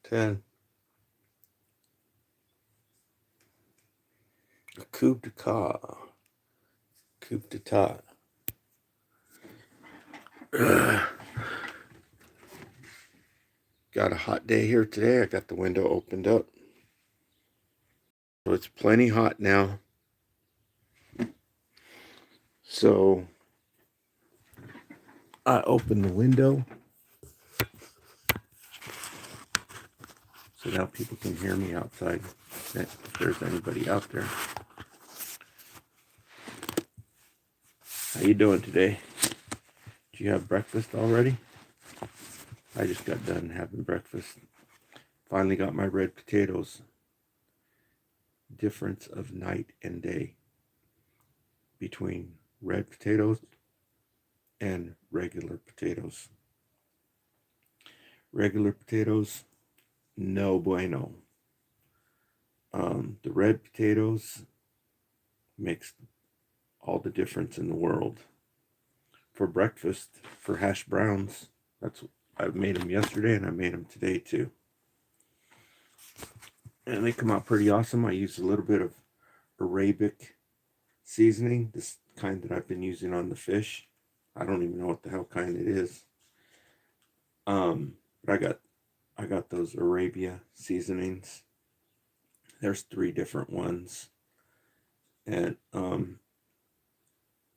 10. A coup d'etat. Coup d'etat. Got a hot day here today. I got the window opened up. So it's plenty hot now. So I open the window so now people can hear me outside if there's anybody out there. How you doing today? Did you have breakfast already? I just got done having breakfast. Finally got my red potatoes. Difference of night and day between red potatoes and regular potatoes. Regular potatoes, no bueno. The red potatoes makes all the difference in the world. For breakfast, for hash browns, I made them yesterday and I made them today too. And they come out pretty awesome. I use a little bit of Arabic seasoning, this kind that I've been using on the fish. I don't even know what the hell kind it is. But I got those Arabia seasonings. There's 3 different ones. And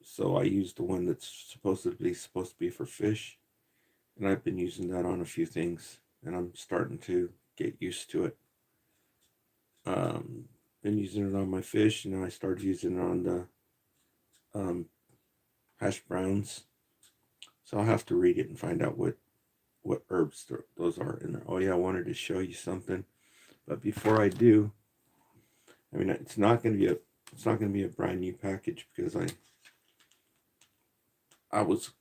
so I used the one that's supposed to be for fish. And I've been using that on a few things. And I'm starting to get used to it. Been using it on my fish, and then I started using it on the hash browns. So I'll have to read it and find out what herbs those are in there. Oh yeah, I wanted to show you something, but before I do, I mean, it's not going to be a brand new package because I was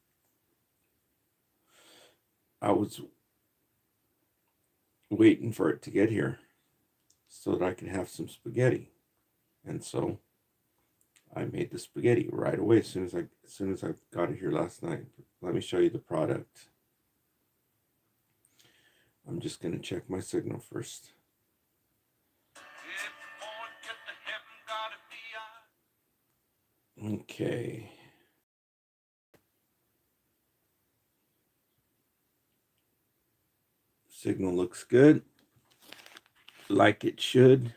waiting for it to get here so that I can have some spaghetti, and so I made the spaghetti right away as soon as I got it here last night. Let me show you the product. I'm just going to check my signal first. Okay. Signal looks good, like it should.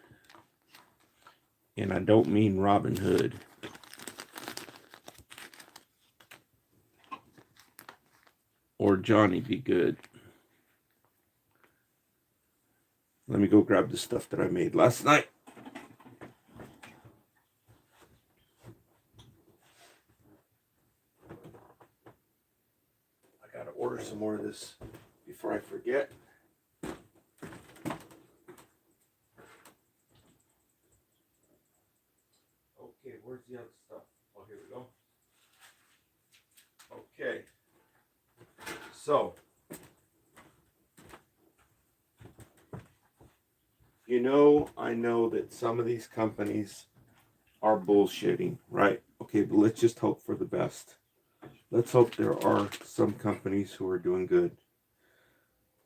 And I don't mean Robin Hood. Or Johnny Be Good. Let me go grab the stuff that I made last night. I gotta order some more of this before I forget. Okay, where's the other stuff? Oh, here we go. Okay. So, I know that some of these companies are bullshitting, right? Okay, but let's just hope for the best. Let's hope there are some companies who are doing good.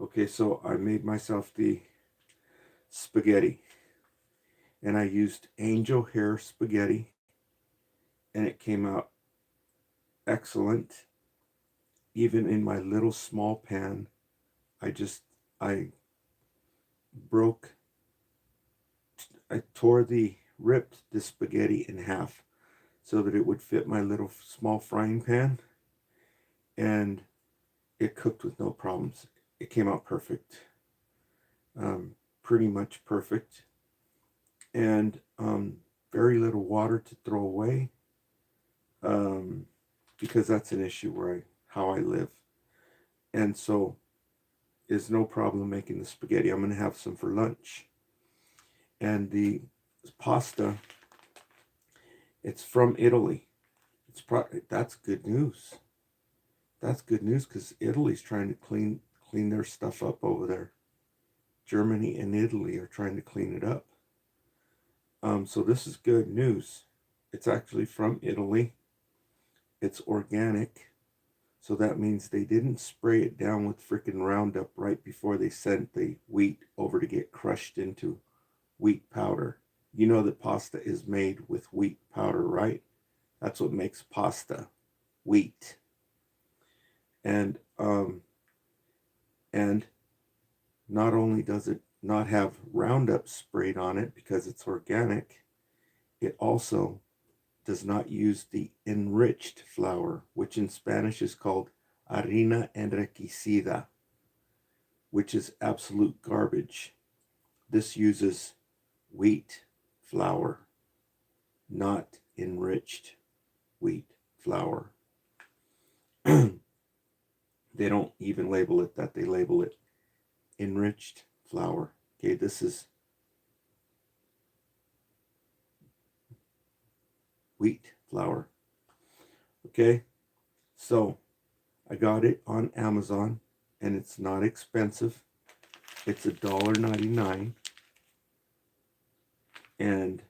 Okay, so I made myself the spaghetti. And I used angel hair spaghetti. And it came out excellent. Even in my little small pan, I ripped the spaghetti in half so that it would fit my little small frying pan. And it cooked with no problems. It came out perfect. Pretty much perfect. And very little water to throw away. Because that's an issue how I live. And so it's no problem making the spaghetti. I'm going to have some for lunch. And the pasta, it's from Italy. That's good news. That's good news because Italy's trying to clean their stuff up over there. Germany and Italy are trying to clean it up. So this is good news. It's actually from Italy. It's organic. So that means they didn't spray it down with freaking Roundup right before they sent the wheat over to get crushed into wheat powder. You know that pasta is made with wheat powder, right? That's what makes pasta, wheat. And and not only does it not have Roundup sprayed on it because it's organic, it also does not use the enriched flour, which in Spanish is called harina enriquecida, which is absolute garbage. This uses wheat flour, not enriched wheat flour. They don't even label it that, they label it enriched flour. Okay, this is wheat flour. Okay, so I got it on Amazon and it's not expensive. It's $1.99, and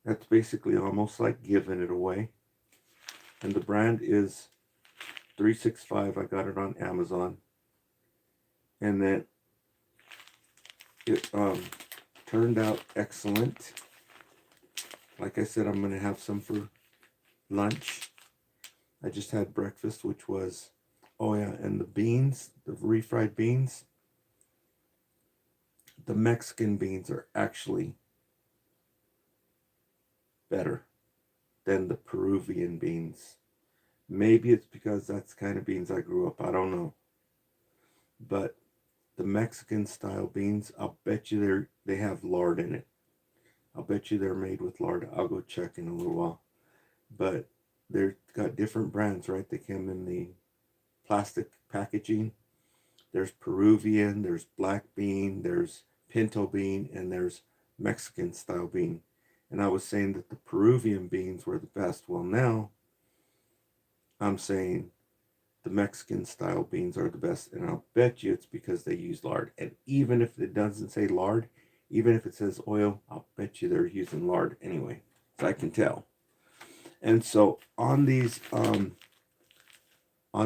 that's basically almost like giving it away. And the brand is 365. I got it on Amazon, and then it turned out excellent. Like I said, I'm going to have some for lunch. I just had breakfast, which was, oh yeah, and the beans, the refried beans, the Mexican beans are actually better than the Peruvian beans. Maybe it's because that's the kind of beans I grew up, I don't know. But the Mexican style beans, I'll bet you they have lard in it. I'll bet you they're made with lard. I'll go check in a little while. But they've got different brands, right? They come in the plastic packaging. There's Peruvian, there's black bean, there's pinto bean, and there's Mexican style bean. And I was saying that the Peruvian beans were the best. Well, now I'm saying the Mexican style beans are the best. And I'll bet you it's because they use lard. And even if it doesn't say lard, even if it says oil, I'll bet you they're using lard anyway. So I can tell. And so on these, on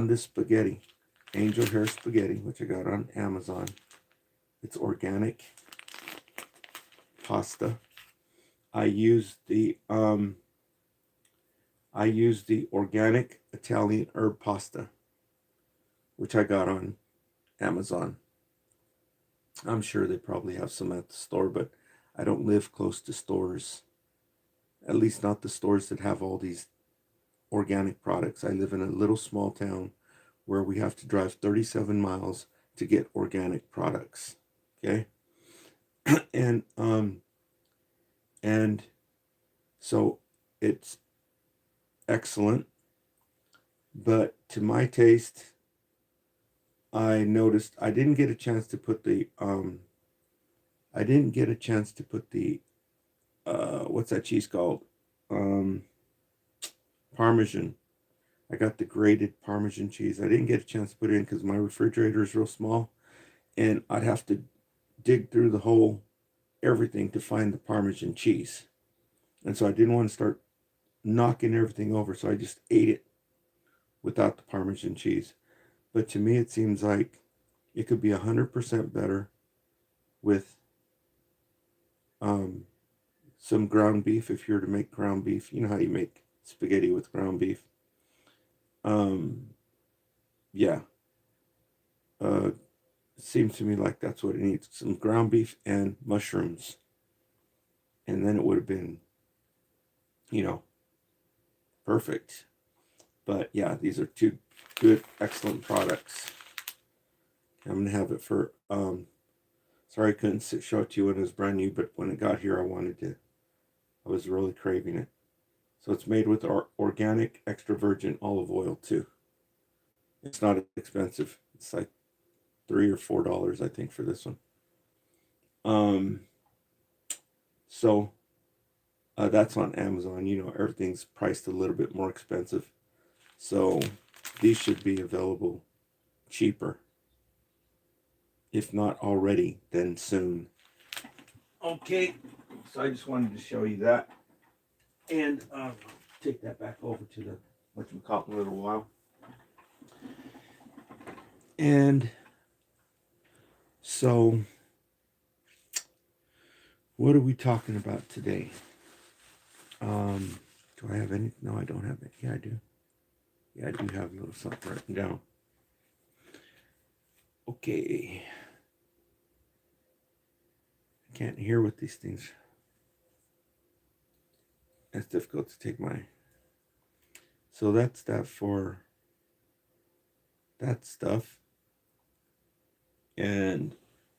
this spaghetti, angel hair spaghetti, which I got on Amazon, it's organic pasta. I use the organic Italian herb pasta, which I got on Amazon. I'm sure they probably have some at the store, but I don't live close to stores. At least not the stores that have all these organic products. I live in a little small town where we have to drive 37 miles to get organic products. Okay? and so it's excellent, but to my taste, I noticed I didn't get a chance to put the what's that cheese called? Parmesan. I got the grated Parmesan cheese. I didn't get a chance to put it in because my refrigerator is real small, and I'd have to dig through the whole everything to find the Parmesan cheese. And so I didn't want to start knocking everything over, so I just ate it without the Parmesan cheese. But to me, it seems like it could be 100% better with some ground beef. If you were to make ground beef, you know how you make spaghetti with ground beef. Yeah. It seems to me like that's what it needs. Some ground beef and mushrooms. And then it would have been, perfect. But yeah, these are two good, excellent products. I'm going to have it for, sorry I couldn't show it to you when it was brand new, but when it got here, I was really craving it. So it's made with our organic extra virgin olive oil too. It's not expensive. It's like $3 or $4, I think, for this one. So that's on Amazon. Everything's priced a little bit more expensive. So these should be available cheaper. If not already, then soon. Okay, so I just wanted to show you that. And take that back over to the whatchamacallit in a little while. And so What are we talking about today? Do I have any? No, I don't have it. Yeah, I do. Yeah, I do have a little something written down. Okay. I can't hear with these things. It's difficult to take my. So that's that for that stuff. And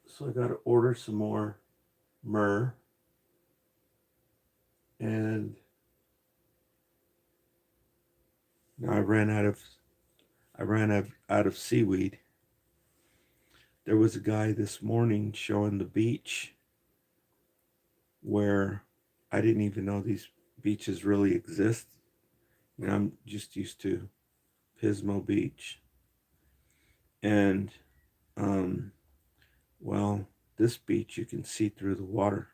so I got to order some more myrrh. And now I ran out of seaweed. There was a guy this morning showing the beach where I didn't even know these beaches really exist. You know, I'm just used to Pismo Beach. And um well, this beach you can see through the water.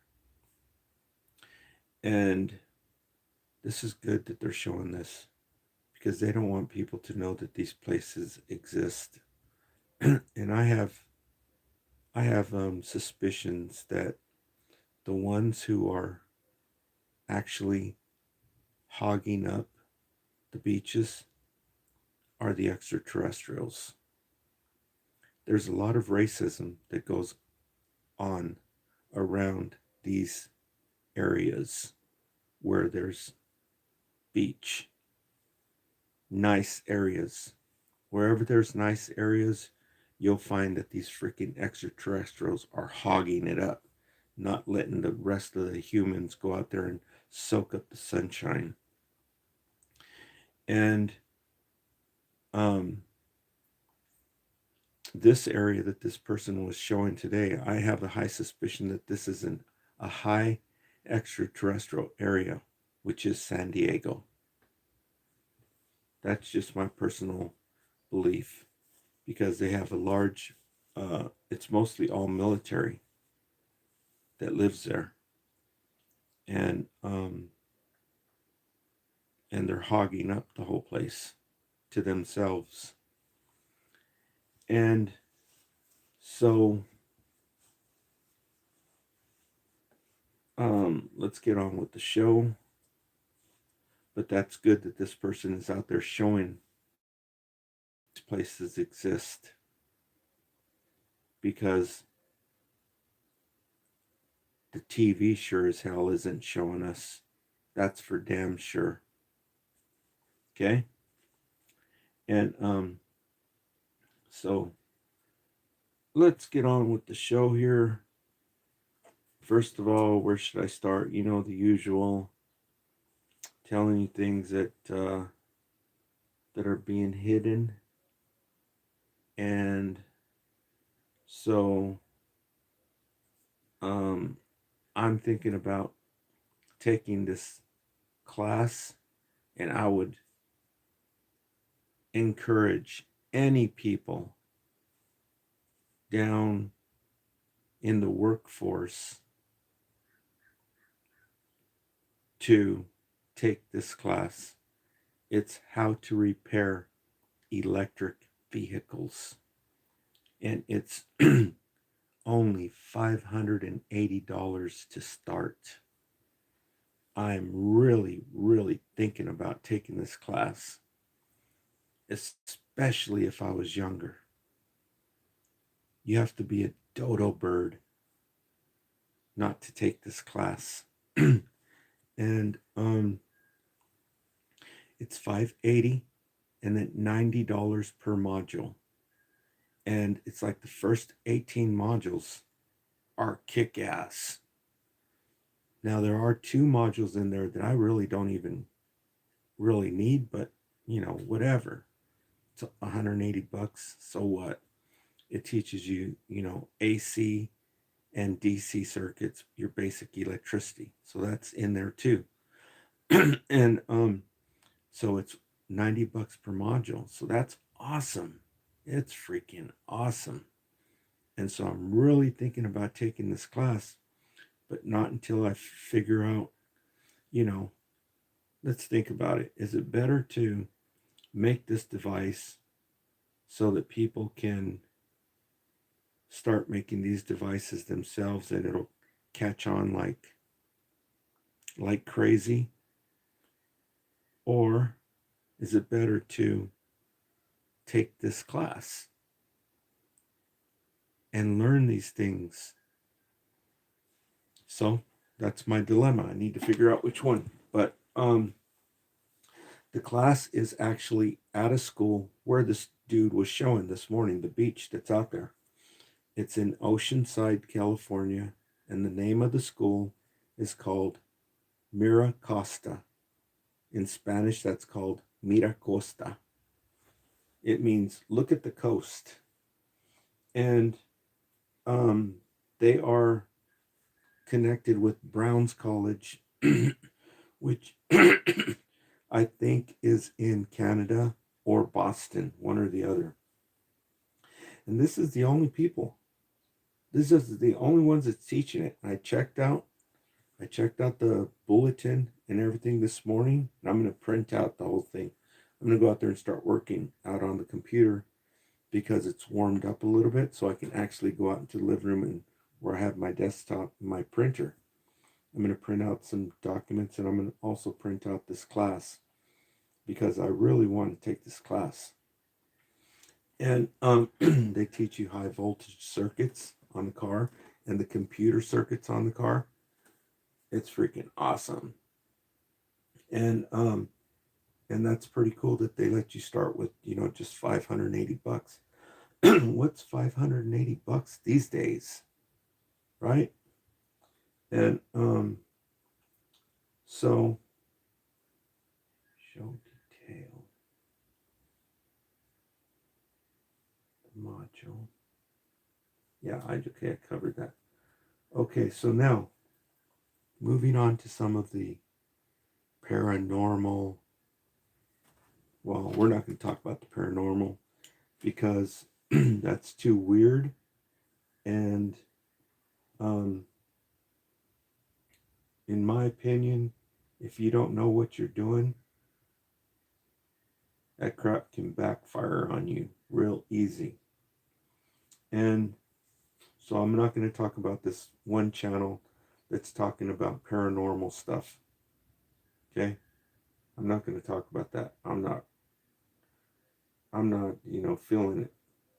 And this is good that they're showing this because they don't want people to know that these places exist. And I have suspicions that the ones who are actually hogging up the beaches are the extraterrestrials. There's a lot of racism that goes on around these areas where there's beach, nice areas. Wherever there's nice areas, you'll find that these freaking extraterrestrials are hogging it up, not letting the rest of the humans go out there and soak up the sunshine. And um, this area that this person was showing today, I have a high suspicion that this is a high extraterrestrial area, which is San Diego. That's just my personal belief because they have a large, it's mostly all military that lives there. And and they're hogging up the whole place to themselves. And so let's get on with the show. But that's good that this person is out there showing these places exist because the TV sure as hell isn't showing us. That's for damn sure. Okay? And so let's get on with the show here. First of all, where should I start? You know, the usual, telling you things that are being hidden. And so I'm thinking about taking this class, and I would encourage any people down in the workforce to take this class. It's how to repair electric vehicles. And it's only $580 to start. I'm really, really thinking about taking this class, especially if I was younger. You have to be a dodo bird not to take this class. And it's $580 and then $90 per module. And it's like the first 18 modules are kick ass. Now there are 2 modules in there that I really don't even really need, but you know, whatever. It's $180, so what? It teaches you, you know, AC and DC circuits, your basic electricity. So that's in there too. And so it's $90 per module. So that's awesome. It's freaking awesome. And so I'm really thinking about taking this class, but not until I figure out, you know, let's think about it. Is it better to make this device so that people can start making these devices themselves and it'll catch on like crazy, or is it better to take this class and learn these things? So that's my dilemma. I need to figure out which one. But the class is actually at a school where this dude was showing this morning, the beach that's out there. It's in Oceanside, California, and the name of the school is called Mira Costa. In Spanish, that's called Mira Costa. It means look at the coast. And they are connected with Brown's College, which I think is in Canada or Boston, one or the other. And this is the only people. This is the only ones that's teaching it. I checked out the bulletin and everything this morning, and I'm going to print out the whole thing. I'm going to go out there and start working out on the computer because it's warmed up a little bit, so I can actually go out into the living room and where I have my desktop and my printer. I'm going to print out some documents, and I'm going to also print out this class because I really want to take this class. And they teach you high voltage circuits on the car and the computer circuits on the car. It's freaking awesome. And that's pretty cool that they let you start with, just $580. What's $580 these days? Right? And so show detail module. Yeah, I covered that. Okay, so now moving on to some of the paranormal. Well, we're not going to talk about the paranormal because that's too weird. And in my opinion, if you don't know what you're doing, that crap can backfire on you real easy. And so I'm not going to talk about this one channel that's talking about paranormal stuff. Okay? I'm not going to talk about that. I'm not, feeling it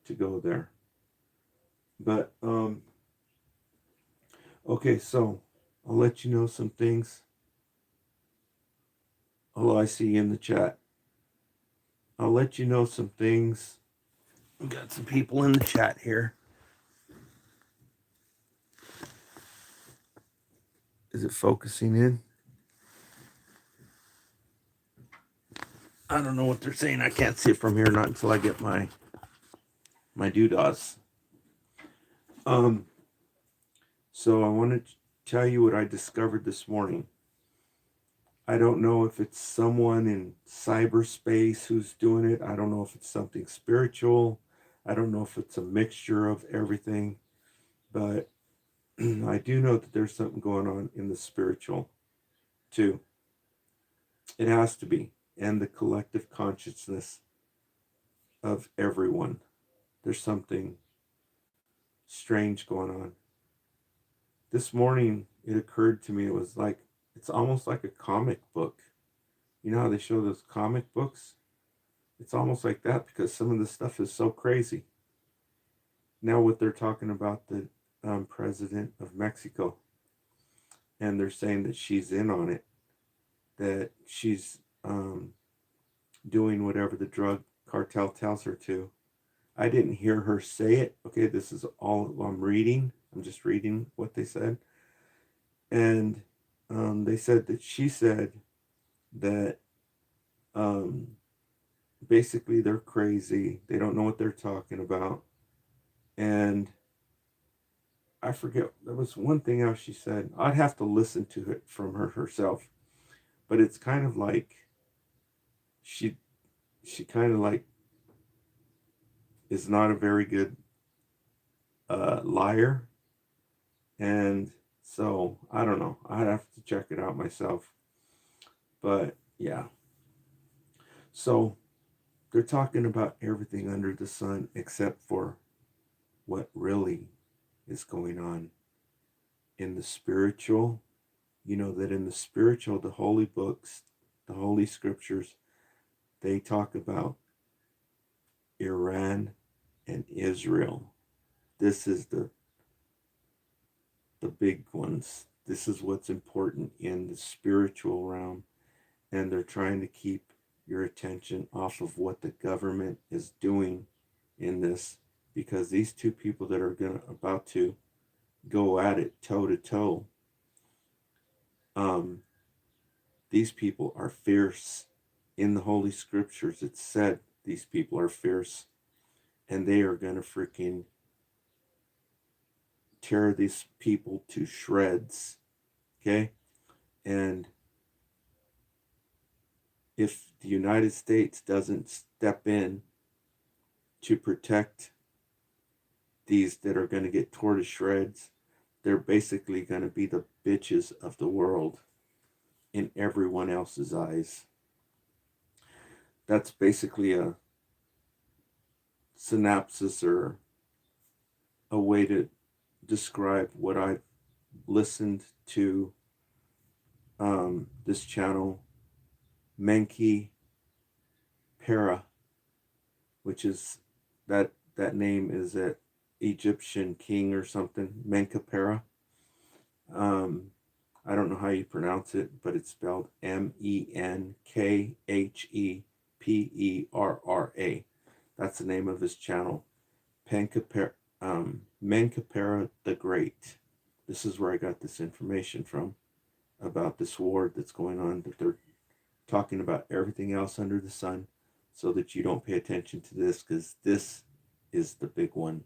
to go there. But, okay, so I'll let you know some things. Oh, I see you in the chat. I'll let you know some things. We got some people in the chat here. Is it focusing in? I don't know what they're saying. I can't see it from here, not until I get my doodahs. So I want to tell you what I discovered this morning. I don't know if it's someone in cyberspace who's doing it. I don't know if it's something spiritual. I don't know if it's a mixture of everything. But I do know that there's something going on in the spiritual too. It has to be. And the collective consciousness of everyone. There's something strange going on. This morning, it occurred to me, it's almost like a comic book. You know how they show those comic books? It's almost like that because some of the stuff is so crazy. Now what they're talking about the president of Mexico, and they're saying that she's in on it, that she's doing whatever the drug cartel tells her to. I didn't hear her say it. Okay, this is all I'm reading. I'm just reading what they said. And they said that she said that basically they're crazy. They don't know what they're talking about. And I forget, there was one thing else she said. I'd have to listen to it from her herself. But it's kind of like she kind of like is not a very good liar. And so, I don't know. I'd have to check it out myself. But, yeah. So, they're talking about everything under the sun except for what really is going on. in the spiritual, you know that in the spiritual, the holy books, the holy scriptures, they talk about Iran and Israel. This is the big ones. This is what's important in the spiritual realm, and they're trying to keep your attention off of what the government is doing in this, because these two people that are about to go at it toe to toe, these people are fierce. In the Holy Scriptures, it's said these people are fierce, and they are going to freaking tear these people to shreds. Okay? And if the United States doesn't step in to protect these that are going to get torn to shreds, they're basically going to be the bitches of the world in everyone else's eyes. That's basically a synopsis or a way to describe what I've listened to this channel, Menki Para, which is that name is an Egyptian king or something, Menkapera. I don't know how you pronounce it, but it's spelled Menkhepera. That's the name of his channel, Menkapera the Great. This is where I got this information from about this war that's going on, that they're talking about everything else under the sun so that you don't pay attention to this, because this is the big one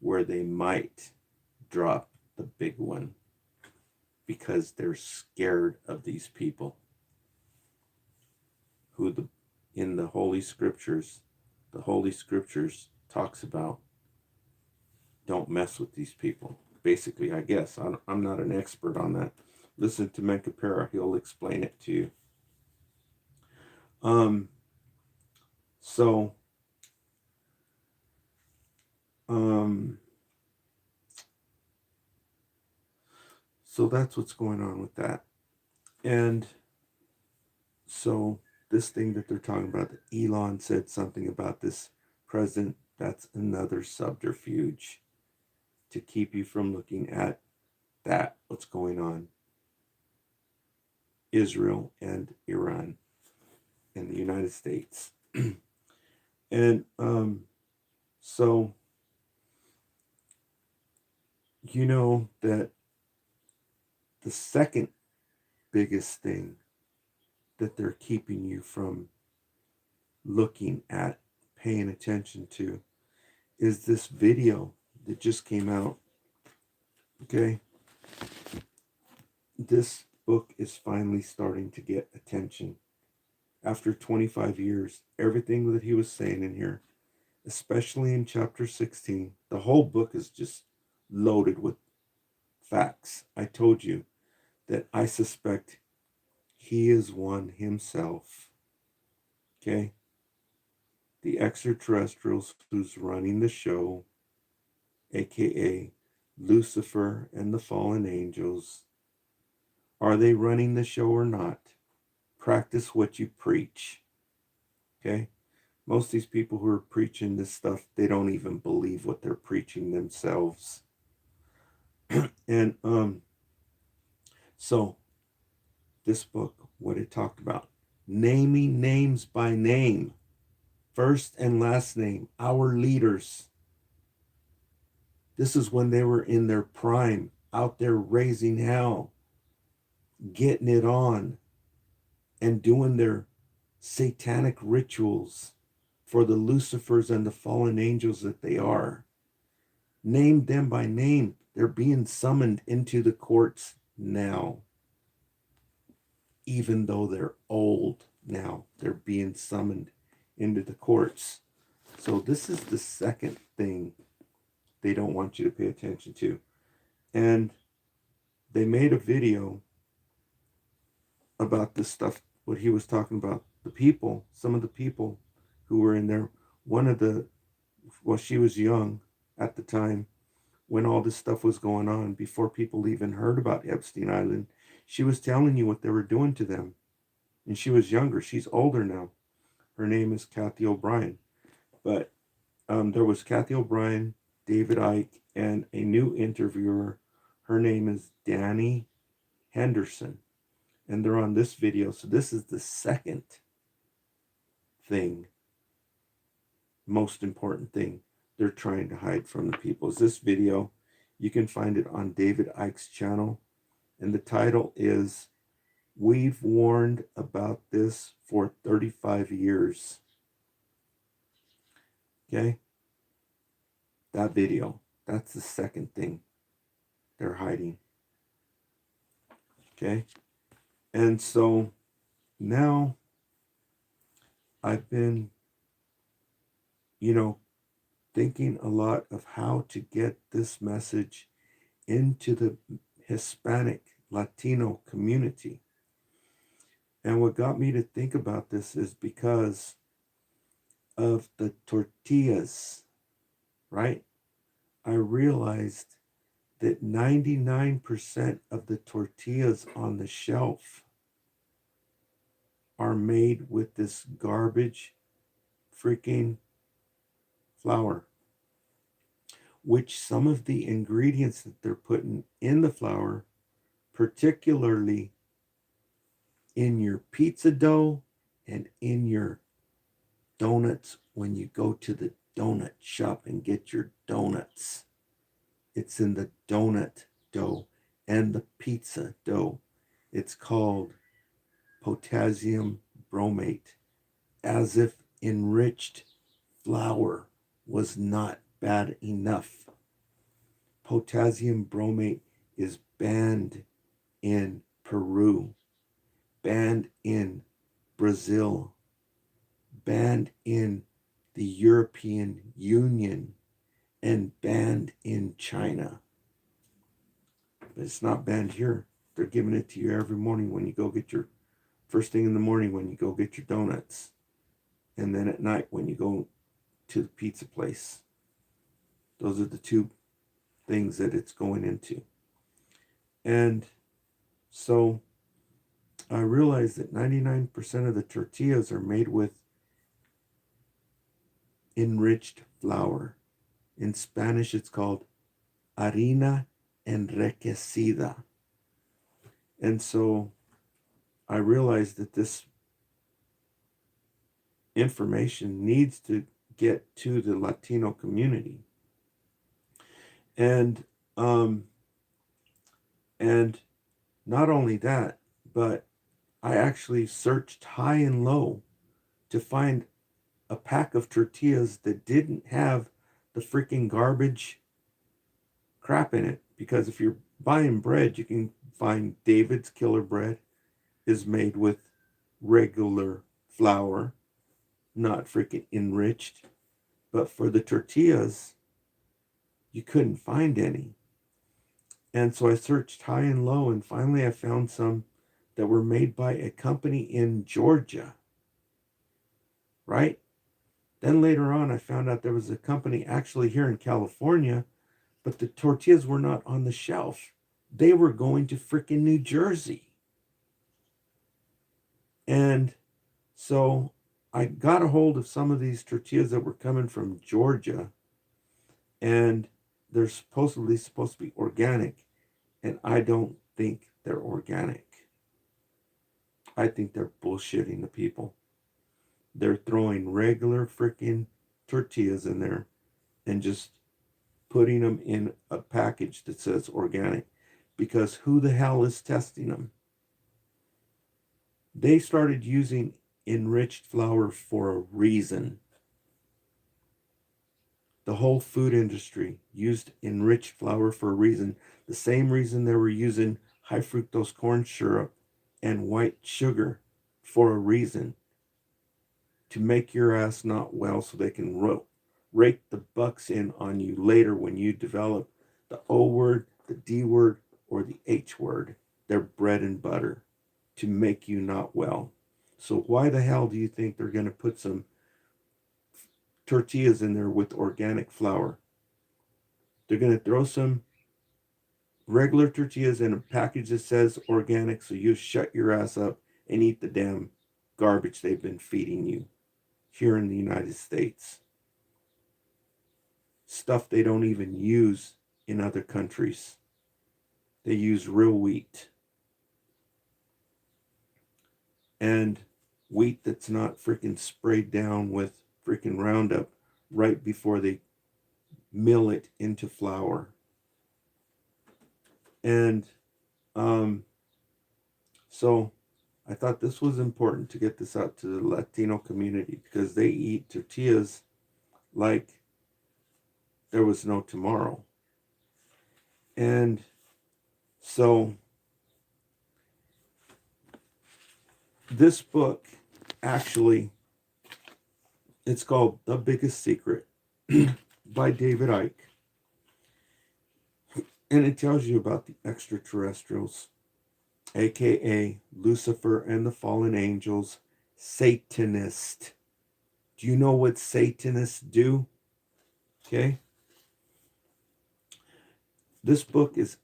where they might drop the big one because they're scared of these people who in the Holy Scriptures talks about don't mess with these people. Basically, I guess. I'm not an expert on that. Listen to Menkapera. He'll explain it to you. So that's what's going on with that. And so this thing that they're talking about, that Elon said something about this president, that's another subterfuge to keep you from looking at that, what's going on. Israel and Iran and the United States. And so you know that the second biggest thing that they're keeping you from looking at, paying attention to, is this video that just came out. Okay? This book is finally starting to get attention. After 25 years, everything that he was saying in here, especially in chapter 16, the whole book is just loaded with facts. I told you that I suspect he is one himself. Okay? The extraterrestrials who's running the show, aka Lucifer and the fallen angels. Are they running the show or not? Practice what you preach. Okay? Most of these people who are preaching this stuff, they don't even believe what they're preaching themselves. And so this book, what it talked about, naming names by name, first and last name, our leaders. This is when they were in their prime, out there raising hell, getting it on, and doing their satanic rituals for the Lucifers and the fallen angels that they are. Name them by name. They're being summoned into the courts now. Even though they're old now, they're being summoned into the courts. So this is the second thing they don't want you to pay attention to. And they made a video about this stuff, what he was talking about. The people, some of the people who were in there, she was young at the time, when all this stuff was going on, before people even heard about Epstein Island. She was telling you what they were doing to them. And she was younger. She's older now. Her name is Kathy O'Brien. But there was Kathy O'Brien, David Icke, and a new interviewer. Her name is Danny Henderson. And they're on this video. So this is the second thing, most important thing they're trying to hide from the people. Is this video. You can find it on David Icke's channel. And the title is "We've Warned About This for 35 Years. Okay? That video. That's the second thing they're hiding. Okay? And so now I've been, thinking a lot of how to get this message into the Hispanic Latino community. And what got me to think about this is because of the tortillas, right? I realized that 99% of the tortillas on the shelf are made with this garbage freaking flour, which some of the ingredients that they're putting in the flour, particularly in your pizza dough and in your donuts, when you go to the donut shop and get your donuts, it's in the donut dough and the pizza dough. It's called potassium bromate, as if enriched flour was not bad enough. Potassium bromate is banned in Peru, banned in Brazil, banned in the European Union, and banned in China. But it's not banned here. They're giving it to you every morning when you go get your, first thing in the morning when you go get your donuts, and then at night when you go to the pizza place. Those are the two things that it's going into. And so I realized that 99% of the tortillas are made with enriched flour. In Spanish, it's called harina enriquecida. And so I realized that this information needs to get to the Latino community. And not only that, but I actually searched high and low to find a pack of tortillas that didn't have the freaking garbage crap in it. Because if you're buying bread, you can find David's Killer Bread is made with regular flour, not freaking enriched. But for the tortillas, you couldn't find any. And so I searched high and low, and finally I found some that were made by a company in Georgia, right? Then later on, I found out there was a company actually here in California, but the tortillas were not on the shelf. They were going to freaking New Jersey. And so I got a hold of some of these tortillas that were coming from Georgia, and they're supposedly supposed to be organic, and I don't think they're organic. I think they're bullshitting the people. They're throwing regular freaking tortillas in there and just putting them in a package that says organic, because who the hell is testing them? They started using enriched flour for a reason. The whole food industry used enriched flour for a reason. The same reason they were using high fructose corn syrup and white sugar, for a reason. To make your ass not well so they can rake the bucks in on you later when you develop the O word, the D word, or the H word. They're bread and butter to make you not well. So why the hell do you think they're going to put some tortillas in there with organic flour? They're going to throw some regular tortillas in a package that says organic, so you shut your ass up and eat the damn garbage they've been feeding you here in the United States. Stuff they don't even use in other countries. They use real wheat. And wheat that's not freaking sprayed down with freaking Roundup right before they mill it into flour. And so I thought this was important to get this out to the Latino community because they eat tortillas like there was no tomorrow. And so this book, actually, it's called The Biggest Secret by David Icke. And it tells you about the extraterrestrials, aka Lucifer and the fallen angels, Satanists. Do you know what Satanists do? Okay. This book is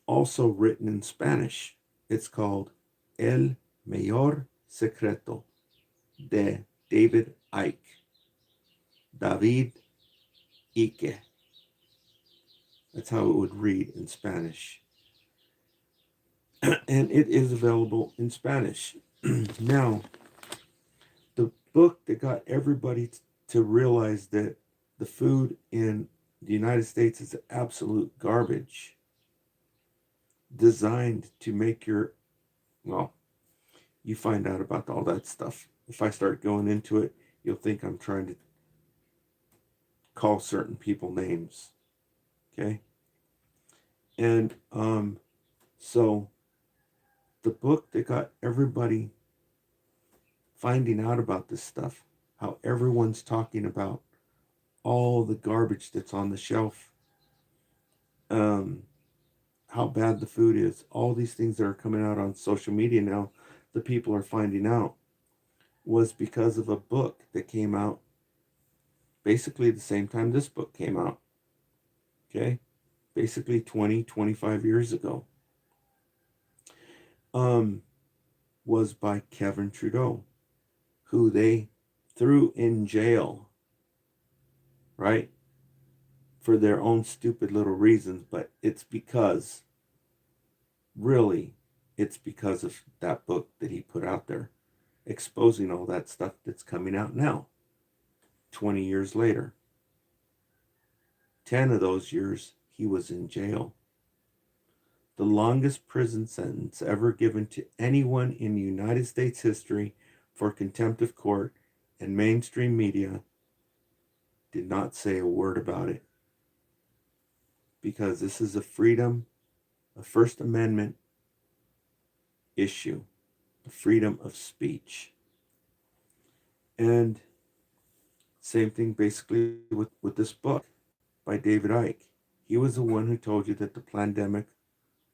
also written in Spanish. It's called El Mayor Secreto de David Icke. David Icke. That's how it would read in Spanish. And it is available in Spanish. Now, the book that got everybody to realize that the food in the United States is absolute garbage, designed to make your, well, you find out about all that stuff. If I start going into it, you'll think I'm trying to call certain people names. Okay? And so the book that got everybody finding out about this stuff, how everyone's talking about all the garbage that's on the shelf, how bad the food is, all these things that are coming out on social media now, the people are finding out, was because of a book that came out basically the same time this book came out. Okay? Basically 25 years ago. Was by Kevin Trudeau, who they threw in jail, right? For their own stupid little reasons, but it's because, really, it's because of that book that he put out there, exposing all that stuff that's coming out now, 20 years later. 10 of those years, he was in jail. The longest prison sentence ever given to anyone in United States history for contempt of court, and mainstream media did not say a word about it. Because this is a freedom, a First Amendment issue, the freedom of speech. And same thing basically with this book by David Icke. He was the one who told you that the pandemic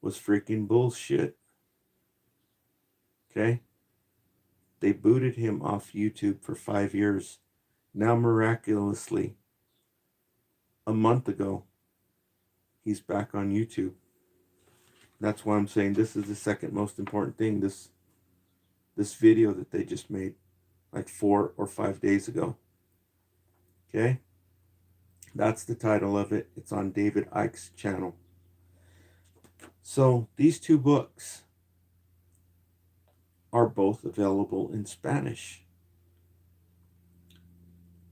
was freaking bullshit. Okay? They booted him off YouTube for 5 years. Now, miraculously, a month ago, he's back on YouTube. That's why I'm saying this is the second most important thing. This video that they just made like 4 or 5 days ago. Okay? That's the title of it. It's on David Icke's channel. So these two books are both available in Spanish.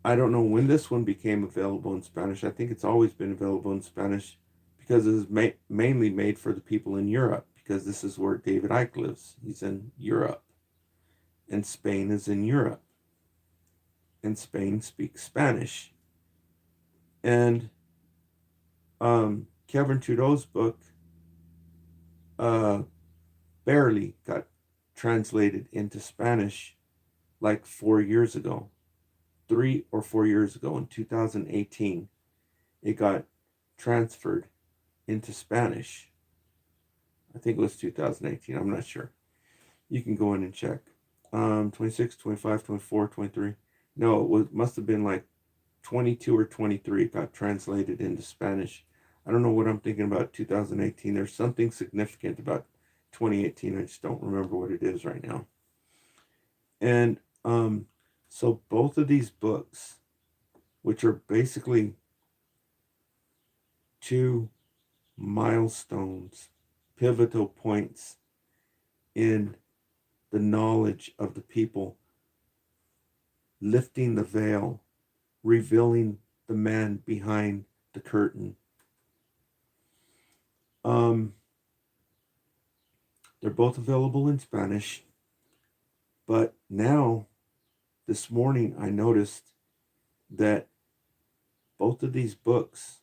I don't know when this one became available in Spanish. I think it's always been available in Spanish because it is mainly made for the people in Europe, because this is where David Icke lives. He's in Europe. And Spain is in Europe. And Spain speaks Spanish. And Kevin Trudeau's book barely got translated into Spanish like 4 years ago. 3 or 4 years ago, in 2018, it got transferred into Spanish. I think it was 2018. I'm not sure. You can go in and check. 26, 25, 24, 23. No, it must have been like 22 or 23. It got translated into Spanish. I don't know what I'm thinking about 2018. There's something significant about 2018. I just don't remember what it is right now. And so both of these books, which are basically two milestones, pivotal points in the knowledge of the people, lifting the veil, revealing the man behind the curtain. They're both available in Spanish, but now, this morning, I noticed that both of these books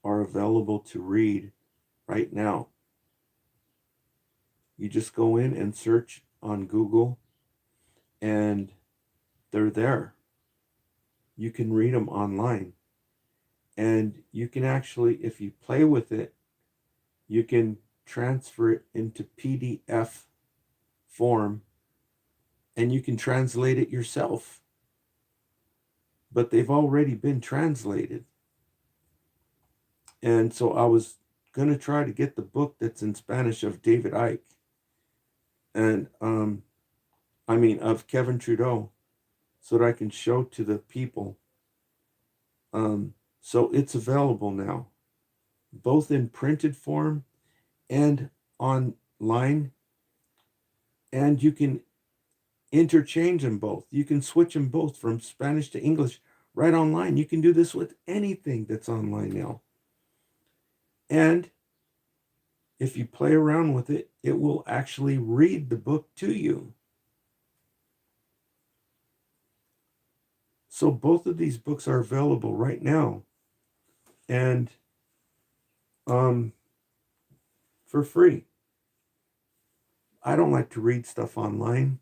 are available to read right now. You just go in and search on Google, and they're there. You can read them online. And you can actually, if you play with it, you can transfer it into PDF form and you can translate it yourself. But they've already been translated. And so I was going to try to get the book that's in Spanish of David Icke and of Kevin Trudeau, so that I can show to the people. So it's available now, both in printed form and online, and you can interchange them both. You can switch them both from Spanish to English right online. You can do this with anything that's online now. And if you play around with it, it will actually read the book to you. So both of these books are available right now, and for free. I don't like to read stuff online,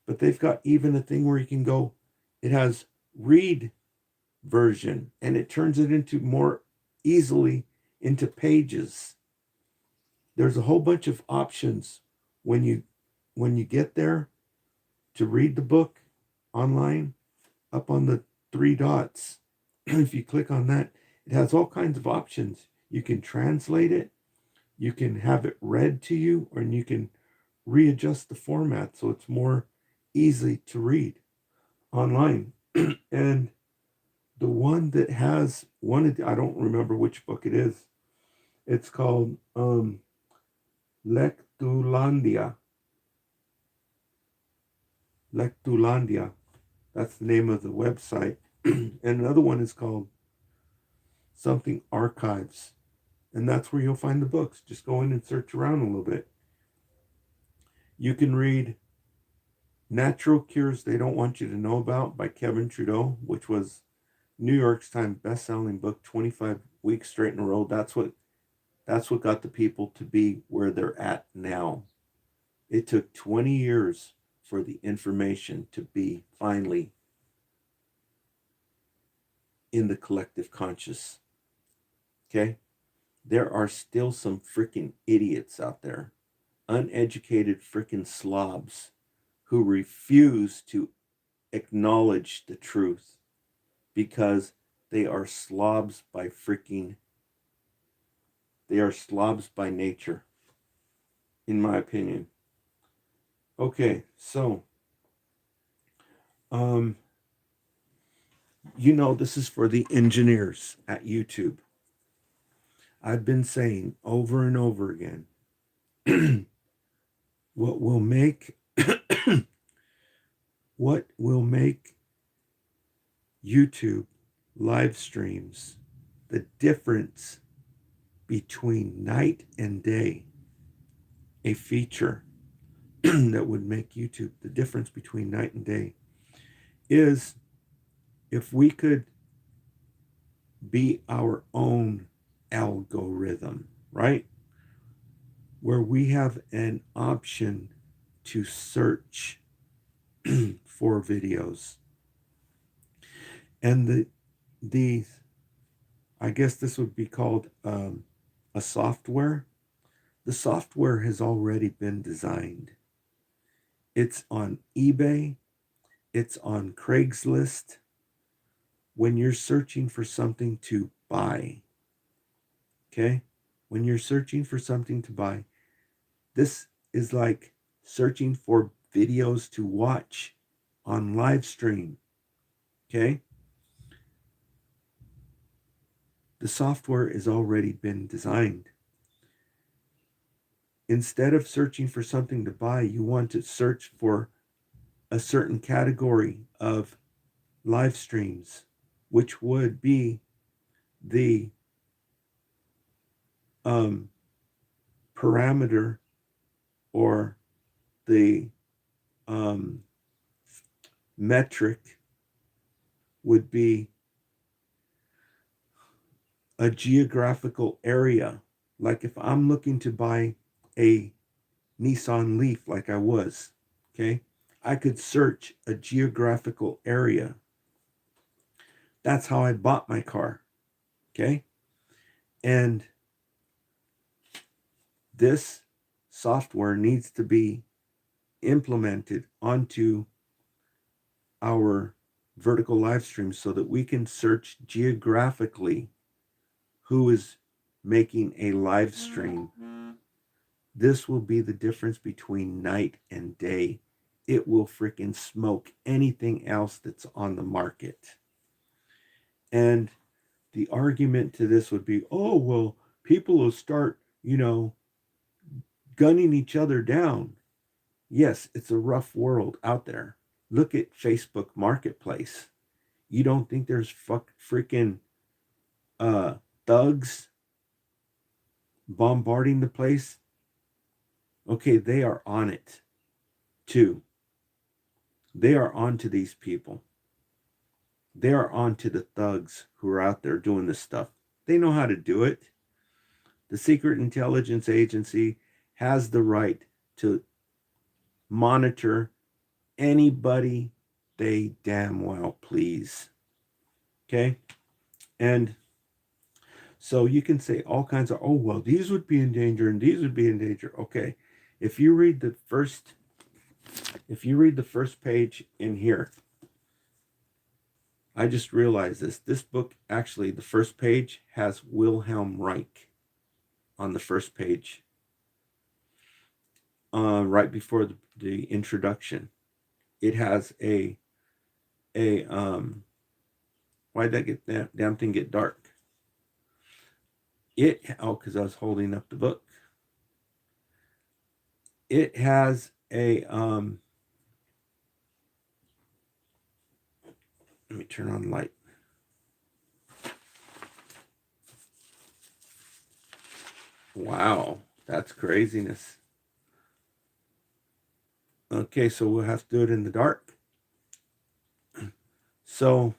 but they've got even a thing where you can go, it has read version, and it turns it into more easily into pages. There's a whole bunch of options when you get there to read the book online. Up on the three dots, if you click on that, it has all kinds of options. You can translate it, you can have it read to you, or you can readjust the format so it's more easy to read online. And the one that has I don't remember which book it is. It's called Lectulandia. Lectulandia. That's the name of the website. And another one is called something Archives. And that's where you'll find the books. Just go in and search around a little bit. You can read Natural Cures They Don't Want You to Know About by Kevin Trudeau, which was New York Times best-selling book 25 weeks straight in a row. That's what got the people to be where they're at now. It took 20 years for the information to be finally in the collective conscious. Okay? There are still some freaking idiots out there, uneducated freaking slobs, who refuse to acknowledge the truth because they are slobs by nature, in my opinion. Okay, so this is for the engineers at YouTube. I've been saying over and over again, what will make YouTube live streams the difference between night and day, a feature that would make YouTube the difference between night and day, is if we could be our own algorithm, right? Where we have an option to search for videos. And I guess this would be called a software. The software has already been designed. It's on eBay. It's on Craigslist. When you're searching for something to buy, Okay? When you're searching for something to buy, this is like searching for videos to watch on live stream. Okay? The software has already been designed. Instead of searching for something to buy, you want to search for a certain category of live streams, which would be the parameter or the um, metric would be a geographical area. Like if I'm looking to buy a Nissan Leaf, like I was, okay, I could search a geographical area. That's how I bought my car, okay? And this software needs to be implemented onto our vertical live stream so that we can search geographically who is making a live stream. This will be the difference between night and day. It will freaking smoke anything else that's on the market. And the argument to this would be, oh, well, people will start, gunning each other down. Yes, it's a rough world out there. Look at Facebook Marketplace. You don't think there's freaking thugs bombarding the place? Okay, they are on it too. They are on to these people. They are on to the thugs who are out there doing this stuff. They know how to do it. The Secret Intelligence Agency has the right to monitor anybody they damn well please. Okay? And so you can say all kinds of, oh, well, these would be in danger and these would be in danger. Okay. If you read the first page in here, I just realized this book, actually, the first page has Wilhelm Reich on the first page, right before the introduction. It has why'd that damn thing get dark? Because I was holding up the book. It has let me turn on the light. Wow, that's craziness. Okay, so we'll have to do it in the dark. So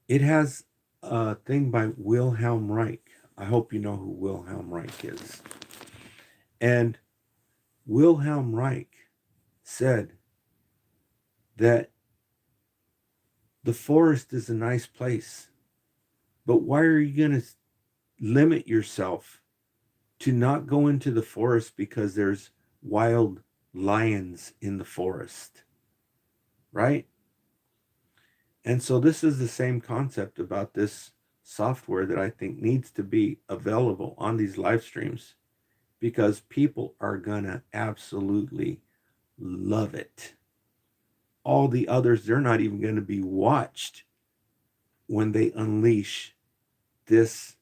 it has a thing by Wilhelm Reich. I hope you know who Wilhelm Reich is. And Wilhelm Reich said that the forest is a nice place, but why are you going to limit yourself to not go into the forest because there's wild lions in the forest, right? And so this is the same concept about this software that I think needs to be available on these live streams, because people are going to absolutely love it. All the others, they're not even going to be watched when they unleash this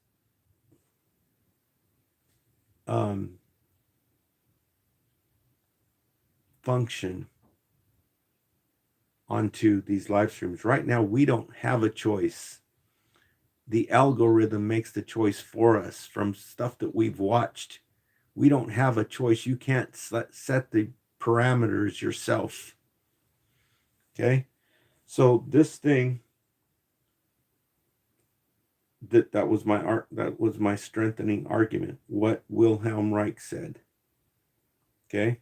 function onto these live streams. Right now, we don't have a choice. The algorithm makes the choice for us from stuff that we've watched. We don't have a choice. You can't set the parameters yourself. Okay? So this thing, that was my strengthening argument, what Wilhelm Reich said. Okay?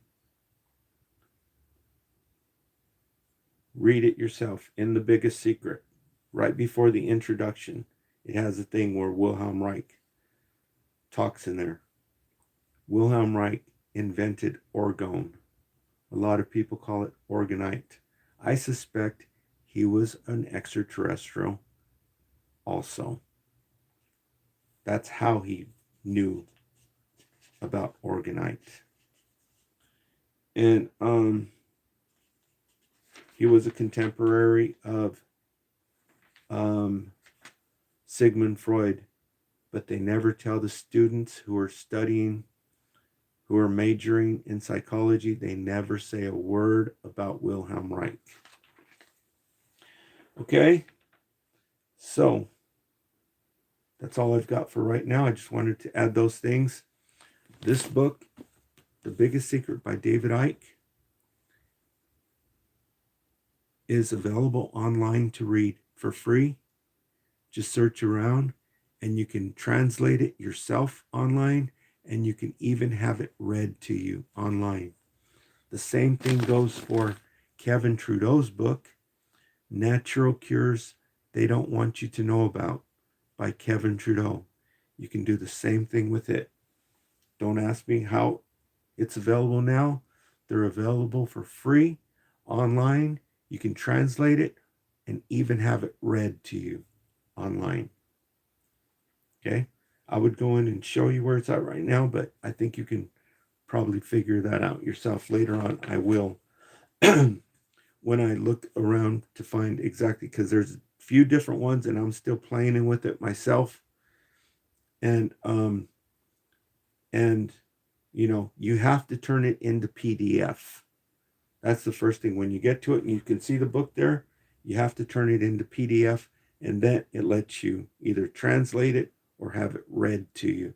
Read it yourself in The Biggest Secret. Right before the introduction, it has a thing where Wilhelm Reich talks in there. Wilhelm Reich invented orgone. A lot of people call it orgonite. I suspect he was an extraterrestrial also. That's how he knew about orgonite. And he was a contemporary of Sigmund Freud, but they never tell the students who are studying, who are majoring in psychology, they never say a word about Wilhelm Reich. Okay, so that's all I've got for right now. I just wanted to add those things. This book, The Biggest Secret by David Icke, is available online to read for free. Just search around and you can translate it yourself online, and you can even have it read to you online. The same thing goes for Kevin Trudeau's book, Natural Cures They Don't Want You to Know About by Kevin Trudeau. You can do the same thing with it. Don't ask me how it's available now. They're available for free online. You can translate it and even have it read to you online. Okay? I would go in and show you where it's at right now, but I think you can probably figure that out yourself later on. I will. When I look around to find exactly, because there's a few different ones and I'm still playing with it myself. And you have to turn it into PDF. That's the first thing. When you get to it and you can see the book there, you have to turn it into PDF, and then it lets you either translate it or have it read to you.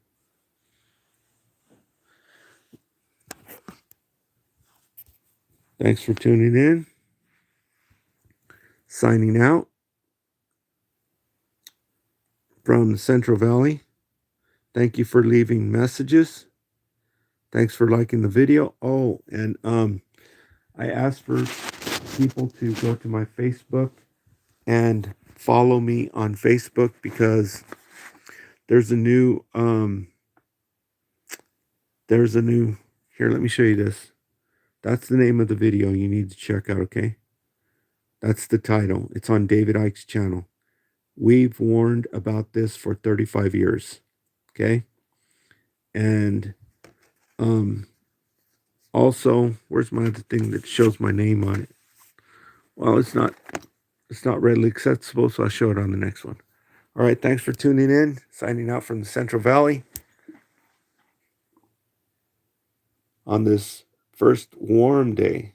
Thanks for tuning in. Signing out from the Central Valley. Thank you for leaving messages. Thanks for liking the video. Oh, and I asked for people to go to my Facebook and follow me on Facebook, because there's a new here, let me show you this. That's the name of the video you need to check out, okay? That's the title. It's on David Icke's channel. We've warned about this for 35 years, okay? And also, where's my other thing that shows my name on it? Well, it's not readily accessible, so I'll show it on the next one. All right, thanks for tuning in. Signing out from the Central Valley on this first warm day